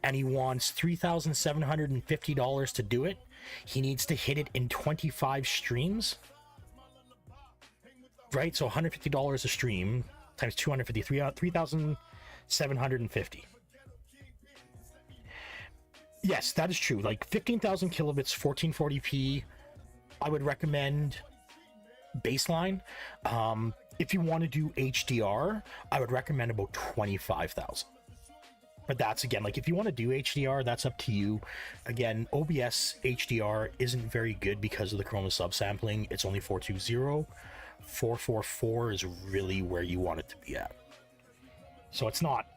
And he wants $3,750 to do it. He needs to hit it in 25 streams. Right? So $150 a stream times 250, 3,750. Yes, that is true. Like 15,000 kilobits, 1440p. I would recommend baseline. If you want to do HDR, I would recommend about 25,000. But that's, again, like if you want to do HDR, that's up to you. Again, OBS HDR isn't very good because of the chroma subsampling. It's only 420. 444 is really where you want it to be at. So it's not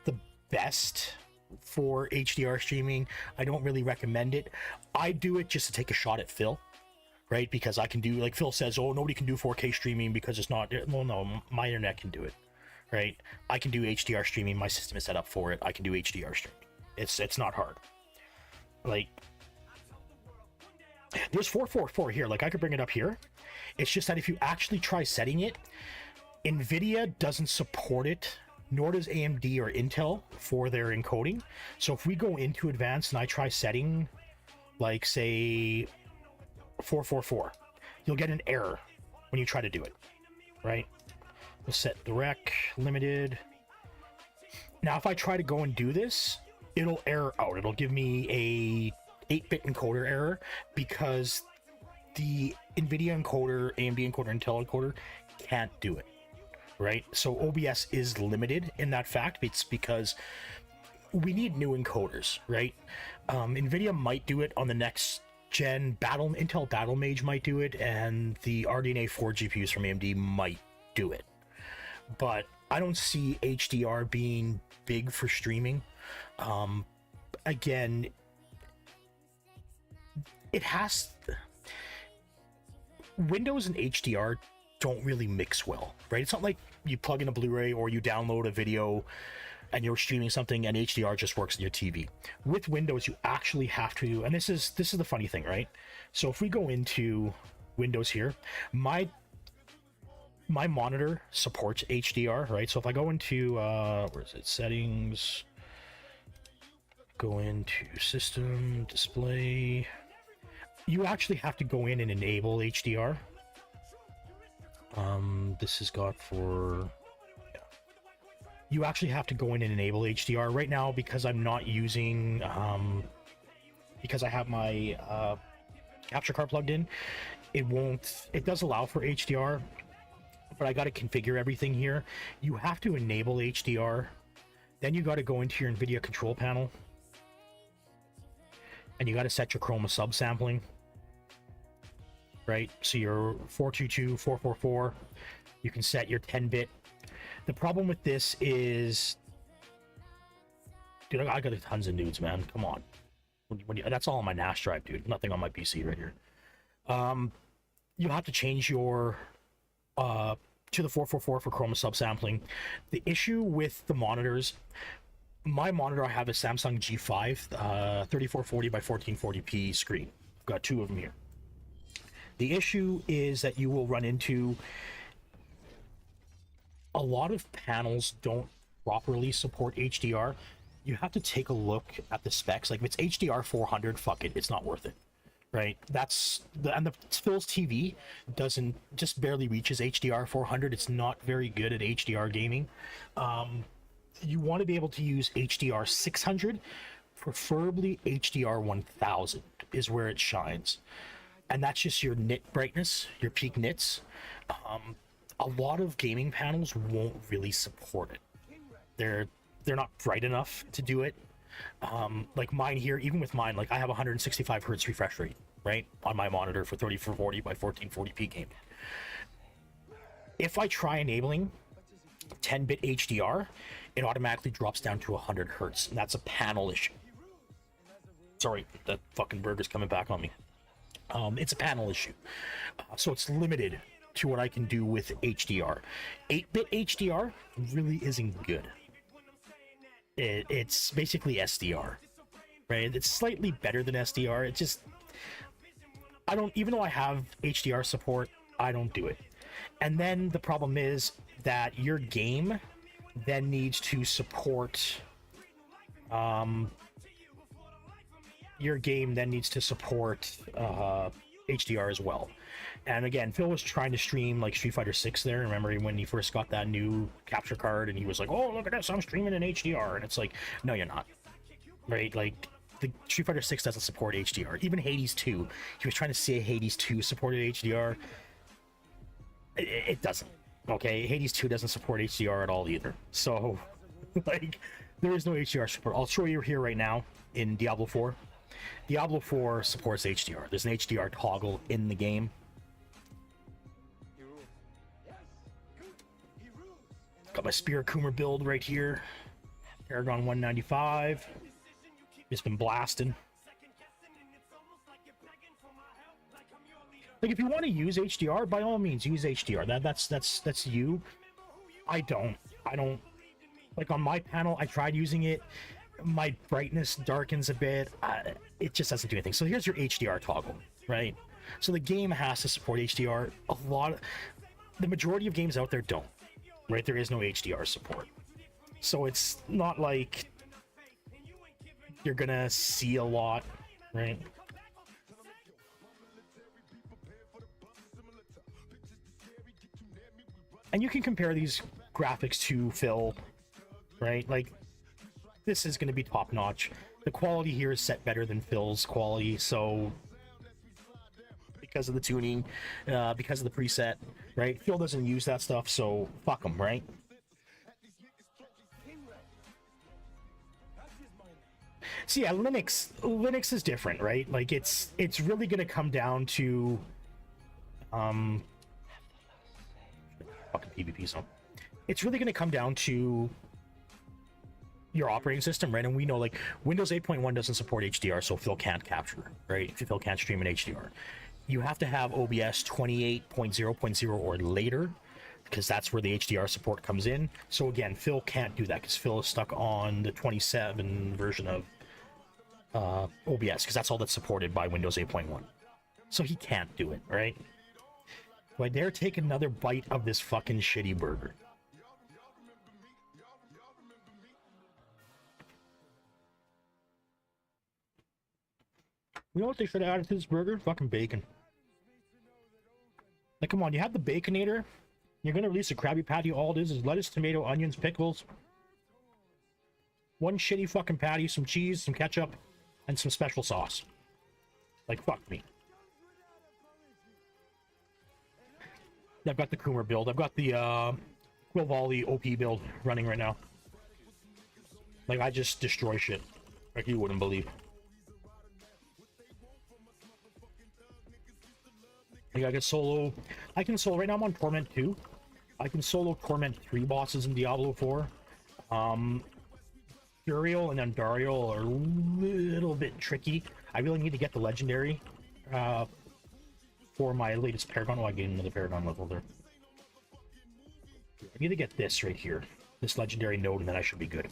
the best for HDR streaming. I don't really recommend it. I do it just to take a shot at Phil, right? Because I can do, like Phil says, oh, nobody can do 4K streaming because it's not, well, no, my internet can do it. Right? I can do HDR streaming. My system is set up for it. I can do HDR streaming. It's not hard. Like, there's 444 here. Like, I could bring it up here. It's just that if you actually try setting it, NVIDIA doesn't support it, nor does AMD or Intel for their encoding. So if we go into advanced and I try setting, like, say, 444, you'll get an error when you try to do it. Right? We'll set the rec limited. Now, if I try to go and do this, it'll error out. It'll give me a 8-bit encoder error because the NVIDIA encoder, AMD encoder, Intel encoder can't do it, right? So OBS is limited in that fact. It's because we need new encoders, right? NVIDIA might do it on the next gen. Intel Battle Mage might do it, and the RDNA 4 GPUs from AMD might do it. but I don't see HDR being big for streaming. Again, it has... Windows and HDR don't really mix well, right? It's not like you plug in a Blu-ray or you download a video and you're streaming something and HDR just works on your TV. With Windows, you actually have to, and this is the funny thing, right? So if we go into Windows here, my monitor supports HDR, right? So if I go into where is it, settings, go into system, display, you actually have to go in and enable HDR. This is got for, yeah. You actually have to go in and enable HDR right now, because I'm not using because I have my capture card plugged in. It does allow for HDR, but I got to configure everything here. You have to enable HDR, then you got to go into your NVIDIA control panel, and you got to set your chroma subsampling, right? So your 422, 444, you can set your 10-bit. The problem with this is, dude, I got tons of nudes, man. Come on. That's all on my NAS drive, dude. Nothing on my PC right here. You have to change your to the 444 for chroma subsampling. The issue with the monitors, my monitor, I have a Samsung G5 3440 by 1440p screen. I've got two of them here. The issue is that you will run into a lot of panels don't properly support HDR. You have to take a look at the specs. Like if it's HDR 400, fuck it, it's not worth it, right? And the Phil's TV doesn't, just barely reaches HDR 400. It's not very good at HDR gaming. You want to be able to use HDR 600, preferably HDR 1000 is where it shines. And that's just your nit brightness, your peak nits. A lot of gaming panels won't really support it. They're not bright enough to do it. Like mine here, even with mine, like I have 165 hertz refresh rate, right, on my monitor for 3440 by 1440p game. If I try enabling 10-bit HDR, it automatically drops down to 100 hertz, and that's a panel issue. Sorry, that fucking burger's coming back on me. It's a panel issue, so it's limited to what I can do with HDR. 8-bit HDR really isn't good. It's basically SDR, right? It's slightly better than SDR. It just, I don't, even though I have HDR support, I don't do it. And then the problem is that your game then needs to support HDR as well. And again, Phil was trying to stream like Street Fighter 6 there. Remember when he first got that new capture card and he was like, oh, look at this, I'm streaming in HDR. And it's like, no, you're not. Right? Like, the Street Fighter 6 doesn't support HDR. Even Hades 2, he was trying to say Hades 2 supported HDR. It doesn't. Okay? Hades 2 doesn't support HDR at all either. So, like, there is no HDR support. I'll show you here right now in Diablo 4. Diablo 4 supports HDR. There's an HDR toggle in the game. Got my Spirit Coomer build right here. Paragon 195. It's been blasting. Like, if you want to use HDR, by all means, use HDR. That's you. I don't. Like, on my panel, I tried using it. My brightness darkens a bit. It just doesn't do anything. So here's your HDR toggle, right? So the game has to support HDR. The majority of games out there don't. Right, there is no HDR support, so it's not like you're gonna see a lot, right? And you can compare these graphics to Phil, right? Like, this is gonna be top notch. The quality here is set better than Phil's quality, so because of the tuning, because of the preset, right? Phil doesn't use that stuff, so fuck him, right? So yeah, Linux is different, right? Like, it's really gonna come down to fucking PvP zone. it's really going to come down to your operating system, right? And we know like Windows 8.1 doesn't support HDR, so Phil can't capture, right? If Phil can't stream in HDR, you have to have OBS 28.0.0 or later, because that's where the HDR support comes in. So again, Phil can't do that because Phil is stuck on the 27 version of OBS, because that's all that's supported by Windows 8.1. So he can't do it, right? Do I dare take another bite of this fucking shitty burger? You know what they should have added to this burger? Fucking bacon. Like, come on, you have the Baconator. You're gonna release a Krabby Patty. All it is lettuce, tomato, onions, pickles. One shitty fucking patty, some cheese, some ketchup, and some special sauce. Like, fuck me. I've got the Coomer build. I've got the Quill Volley OP build running right now. Like, I just destroy shit. Like you wouldn't believe. Like, I can solo... I can solo... Right now I'm on Torment 2. I can solo Torment 3 bosses in Diablo 4. Uriel and Andariel are a little bit tricky. I really need to get the Legendary for my latest Paragon. Oh, I gained another Paragon level there. I need to get this right here. This Legendary node, and then I should be good.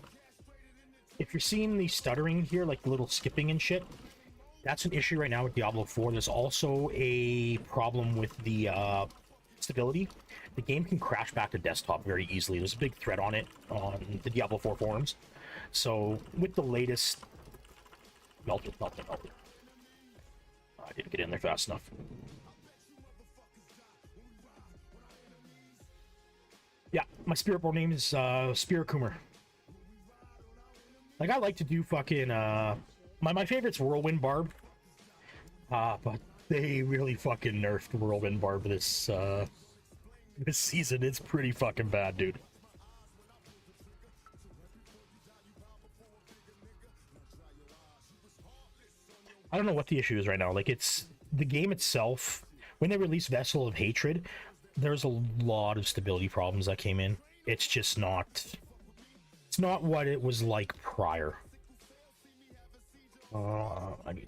If you're seeing the stuttering here, like the little skipping and shit, that's an issue right now with Diablo 4. There's also a problem with the stability. The game can crash back to desktop very easily. There's a big thread on it on the Diablo 4 forums. So with the latest... Melted. I didn't get in there fast enough. Yeah, my spirit board name is Spirit Coomer. Like, I like to do fucking... My favorite's Whirlwind Barb. But they really fucking nerfed Whirlwind Barb this season. It's pretty fucking bad, dude. I don't know what the issue is right now. Like, it's the game itself. When they released Vessel of Hatred, there's a lot of stability problems that came in. It's just not... It's not what it was like prior. I need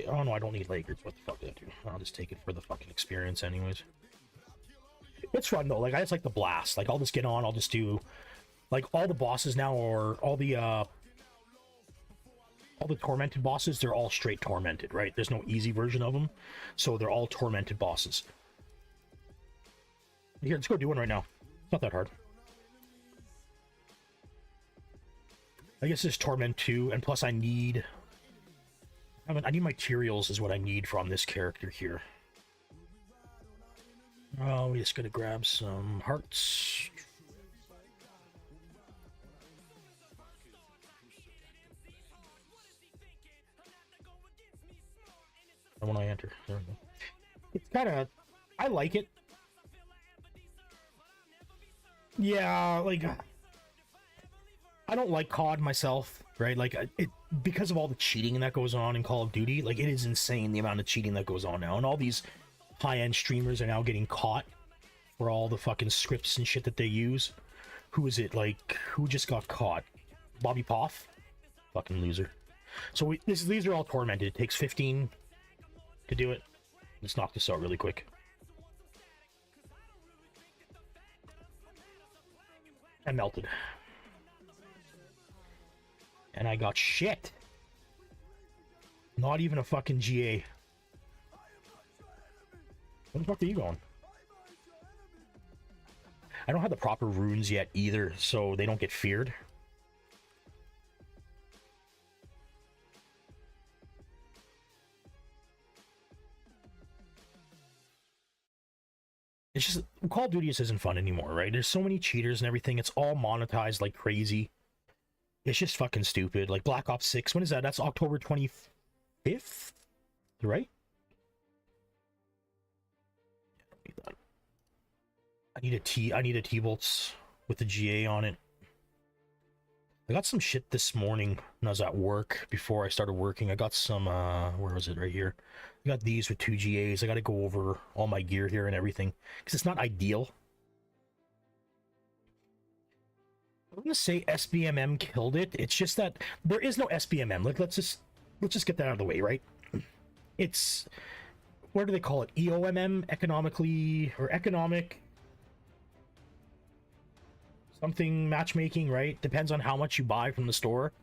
oh no, I don't need Lakers. What the fuck did I do? I'll just take it for the fucking experience anyways. It's fun though. Like, I just like the blast. Like, I'll just get on, I'll just do... Like, all the bosses now, or all the tormented bosses, they're all straight tormented, right? There's no easy version of them, so they're all tormented bosses. Here, let's go do one right now. It's not that hard. I guess it's Torment 2, and plus I need materials is what I need from this character here. Oh, we're just gonna grab some hearts. And when I enter, there we go. It's kind of... I like it. Yeah, like... I don't like COD myself, right? Like, because of all the cheating that goes on in Call of Duty, like, it is insane the amount of cheating that goes on now. And all these high-end streamers are now getting caught for all the fucking scripts and shit that they use. Who is it? Like, who just got caught? Bobby Poff? Fucking loser. So these are all tormented. It takes 15 to do it. Let's knock this out really quick. And melted. And I got shit. Not even a fucking GA. Where the fuck are you going? I don't have the proper runes yet either, so they don't get feared. It's just, Call of Duty just isn't fun anymore, right? There's so many cheaters and everything. It's all monetized like crazy. It's just fucking stupid. Like Black Ops 6, when is that? That's October 25th, right? I need a T-Bolts with the GA on it. I got some shit this morning when I was at work, before I started working. I got some, where was it? Right here. I got these with 2 GAs. I got to go over all my gear here and everything, because it's not ideal. I'm gonna say SBMM killed it. It's just that there is no SBMM. Like let's just get that out of the way, right? It's, what do they call it? EOMM, economically or economic something matchmaking, right? Depends on how much you buy from the store,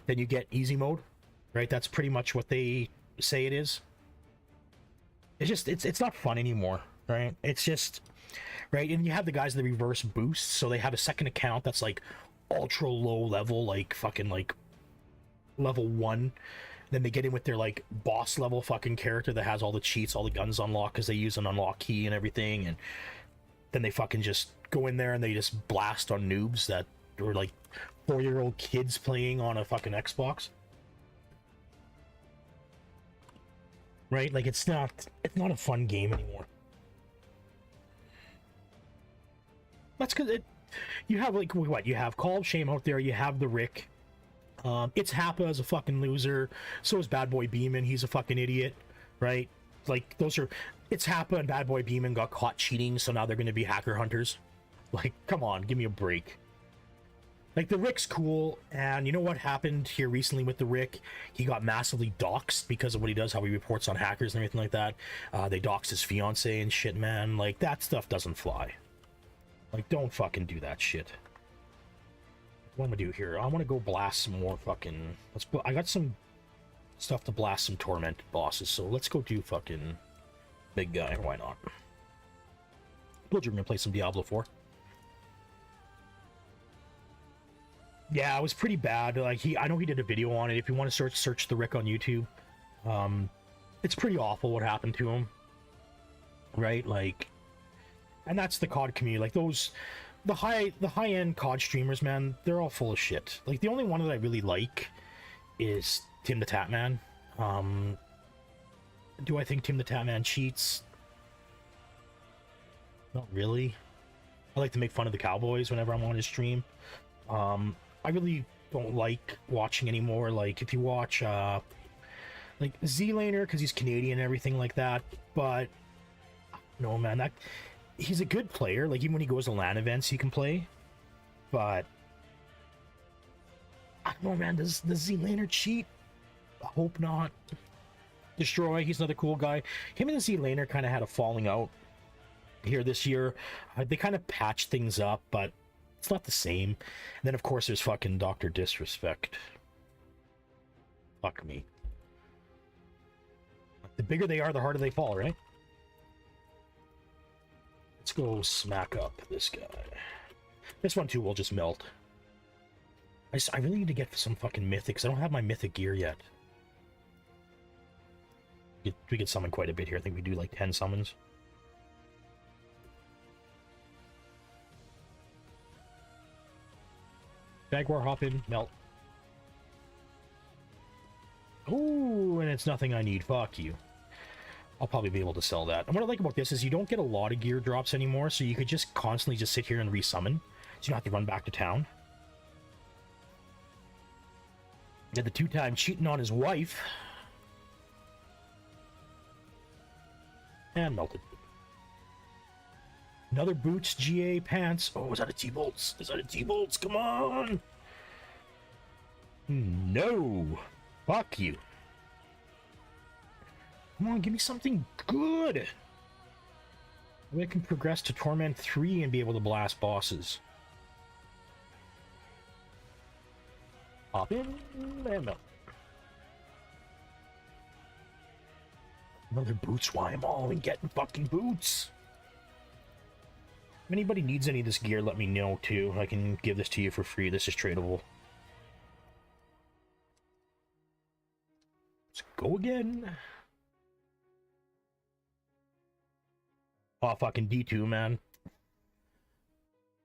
then you get easy mode, right? That's pretty much what they say it is. It's just it's not fun anymore, right? It's just, right? And you have the guys that reverse boost, so they have a second account that's like ultra low level, like fucking like level 1. Then they get in with their like boss level fucking character that has all the cheats, all the guns unlocked because they use an unlock key and everything, and then they fucking just go in there and they just blast on noobs that are like 4-year-old kids playing on a fucking Xbox. Right? Like it's not a fun game anymore. That's because you have like what you have Call of Shame out there, you have the Rick. It's Happa as a fucking loser. So is Bad Boy Beeman. He's a fucking idiot, right? Like those are. It's Happa and Bad Boy Beeman got caught cheating, so now they're going to be hacker hunters. Like, come on, give me a break. Like the Rick's cool, and you know what happened here recently with the Rick? He got massively doxxed because of what he does, how he reports on hackers and everything like that. They doxed his fiance and shit, man. Like that stuff doesn't fly. Like, don't fucking do that shit. What am I gonna do here? I want to go blast some more fucking... I got some stuff to blast some tormented bosses, so let's go do fucking big guy. Why not? Told you we're gonna play some Diablo 4. Yeah, it was pretty bad. Like I know he did a video on it. If you want to search the Rick on YouTube, it's pretty awful what happened to him. Right, like, and that's the COD community. Like those. The high-end COD streamers, man, they're all full of shit. Like, the only one that I really like is Tim the Tatman. Do I think Tim the Tatman cheats? Not really. I like to make fun of the Cowboys whenever I'm on his stream. I really don't like watching anymore. Like, if you watch, like, Z-Laner, because he's Canadian and everything like that, but, no, man, that... He's a good player, like even when he goes to LAN events he can play, but I don't know, man. Does the Z-Laner cheat? I hope not. Destroy, he's another cool guy. Him and the Z-Laner kind of had a falling out here this year. They kind of patched things up, but it's not the same. And then of course there's fucking Dr. Disrespect. Fuck me. The bigger they are, the harder they fall, right? Let's go smack up this guy. This one too will just melt. I really need to get some fucking mythics. I don't have my mythic gear yet. We get summon quite a bit here. I think we do like 10 summons. Jaguar hop in, melt. Ooh, and it's nothing I need. Fuck you. I'll probably be able to sell that. And what I like about this is you don't get a lot of gear drops anymore, so you could just constantly just sit here and resummon, so you don't have to run back to town. Did the 2-time cheating on his wife. And melted. Another boots, GA, pants. Oh, is that a T-Bolts? Is that a T-Bolts? Come on! No! Fuck you. Come on, give me something good. I can progress to Torment 3 and be able to blast bosses. Hop in and melt. Another boots. Why am I all getting fucking boots? If anybody needs any of this gear, let me know too. I can give this to you for free. This is tradable. Let's go again. Oh, fucking D2, man.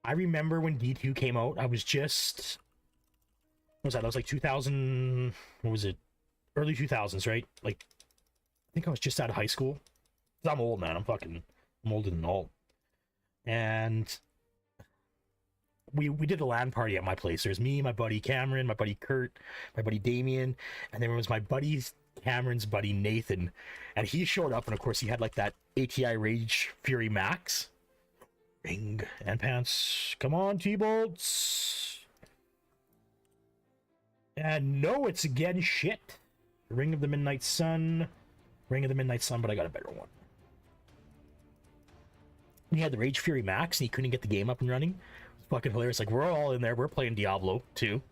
I remember when D2 came out, I was just... What was that? I was like 2000... What was it? Early 2000s, right? Like, I think I was just out of high school. I'm old, man. I'm older than old. And... We did a LAN party at my place. There's me, my buddy Cameron, my buddy Kurt, my buddy Damien, and there was my buddy Cameron's buddy Nathan, and he showed up, and of course he had like that ATI Rage Fury Max. Ring and pants. Come on, T-Bolts. And no, it's again shit. Ring of the Midnight Sun. Ring of the Midnight Sun, but I got a better one. He had the Rage Fury Max, and he couldn't get the game up and running. It's fucking hilarious. Like, we're all in there. We're playing Diablo, too.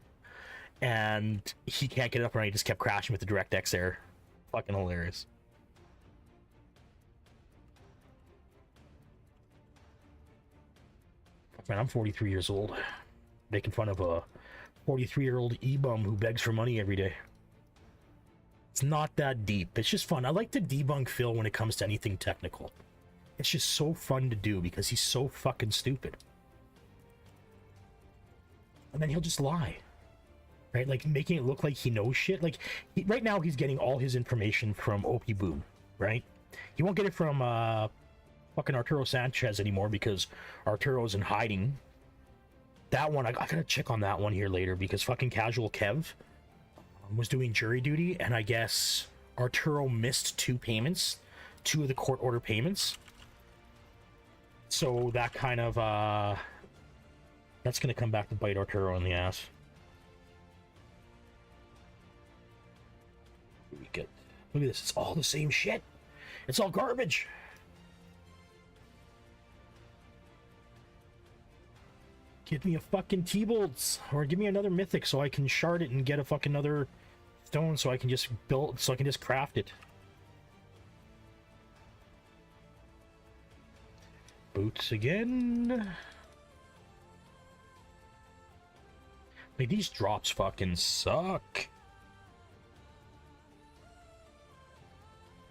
And he can't get it up and running. He just kept crashing with the DirectX error. Fucking hilarious. Man, I'm 43 years old. Making fun of a 43-year-old e-bum who begs for money every day. It's not that deep. It's just fun. I like to debunk Phil when it comes to anything technical. It's just so fun to do because he's so fucking stupid. And then he'll just lie. Right? Like, making it look like he knows shit. Like, right now he's getting all his information from Opie Boom, right? He won't get it from fucking Arturo Sanchez anymore because Arturo's in hiding. That one, I gotta check on that one here later because fucking Casual Kev was doing jury duty, and I guess Arturo missed 2 payments, 2 of the court order payments. So that kind of, that's gonna come back to bite Arturo in the ass. We get, look at this, it's all the same shit. It's all garbage. Give me a fucking T-bolts, or give me another mythic so I can shard it and get a fucking another stone so I can just build, so I can just craft it. Boots again. Like, these drops fucking suck.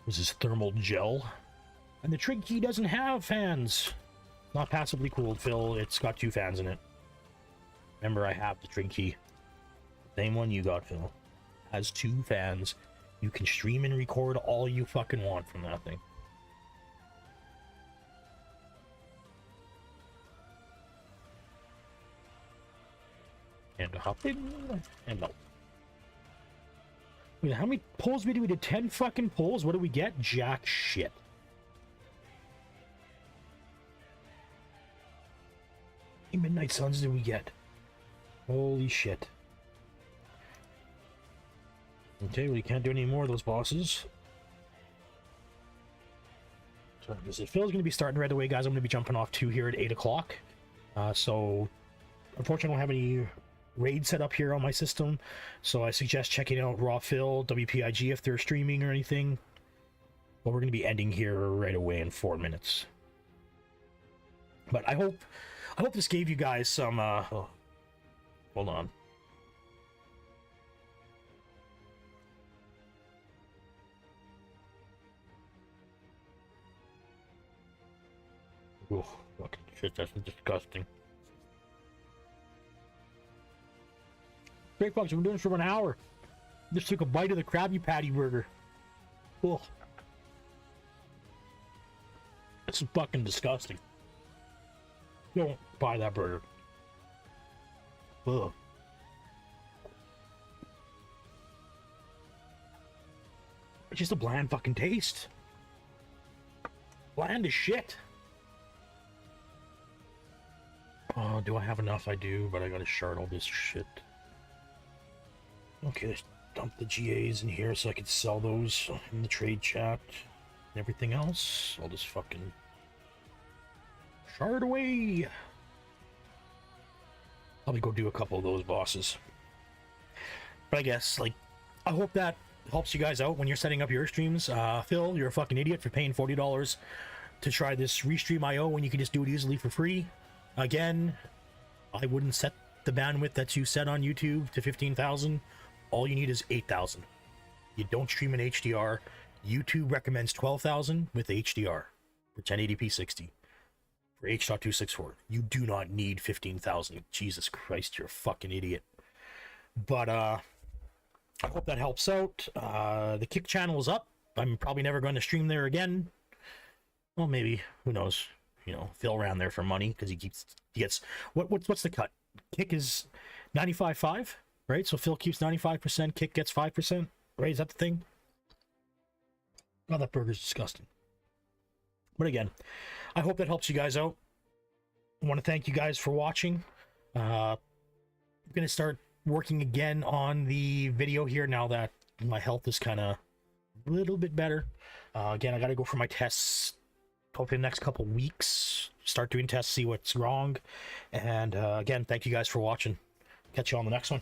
This is thermal gel. And the trig key doesn't have fans. Not passively cooled, Phil. It's got 2 fans in it. Remember, I have the trig key. Same one you got, Phil. Has 2 fans. You can stream and record all you fucking want from that thing. And hop in. And no. Wait, how many polls we did? We did 10 fucking polls. What do we get? Jack shit. How many Midnight Suns did we get? Holy shit. Okay, well, you can't do any more of those bosses. So, Phil's going to be starting right away, guys. I'm going to be jumping off 2 here at 8 o'clock. So, unfortunately, I don't have any raids set up here on my system. So, I suggest checking out Raw Phil, WPIG if they're streaming or anything. But we're going to be ending here right away in 4 minutes. But I hope this gave you guys some, oh, hold on. Oh, fucking shit, that's disgusting. Great folks, we've been doing this for an hour. Just took a bite of the Krabby Patty burger. Oh. It's fucking disgusting. Don't buy that burger. Ugh. It's just a bland fucking taste. Bland as shit. Oh, do I have enough? I do, but I gotta shard all this shit. Okay, let's dump the GAs in here so I can sell those in the trade chat. And everything else, I'll just fucking shard away. Probably go do a couple of those bosses. But I guess, like, I hope that helps you guys out when you're setting up your streams. Phil, you're a fucking idiot for paying $40 to try this Restream.io when you can just do it easily for free. Again, I wouldn't set the bandwidth that you set on YouTube to 15,000. All you need is 8,000. You don't stream in HDR. YouTube recommends 12,000 with HDR for 1080p 60 for H.264. You do not need 15,000. Jesus Christ, you're a fucking idiot. But I hope that helps out. The Kick channel is up. I'm probably never going to stream there again. Well, maybe. Who knows? You know, Phil ran there for money because he gets what's the cut? Kick is 95.5, right? So Phil keeps 95%, Kick gets 5%, right? Is that the thing? Oh, that burger's disgusting. But again, I hope that helps you guys out. I want to thank you guys for watching. I'm gonna start working again on the video here now that my health is kind of a little bit better. Again, I got to go for my tests hopefully the next couple weeks, start doing tests, see what's wrong. And again, thank you guys for watching. Catch you on the next one.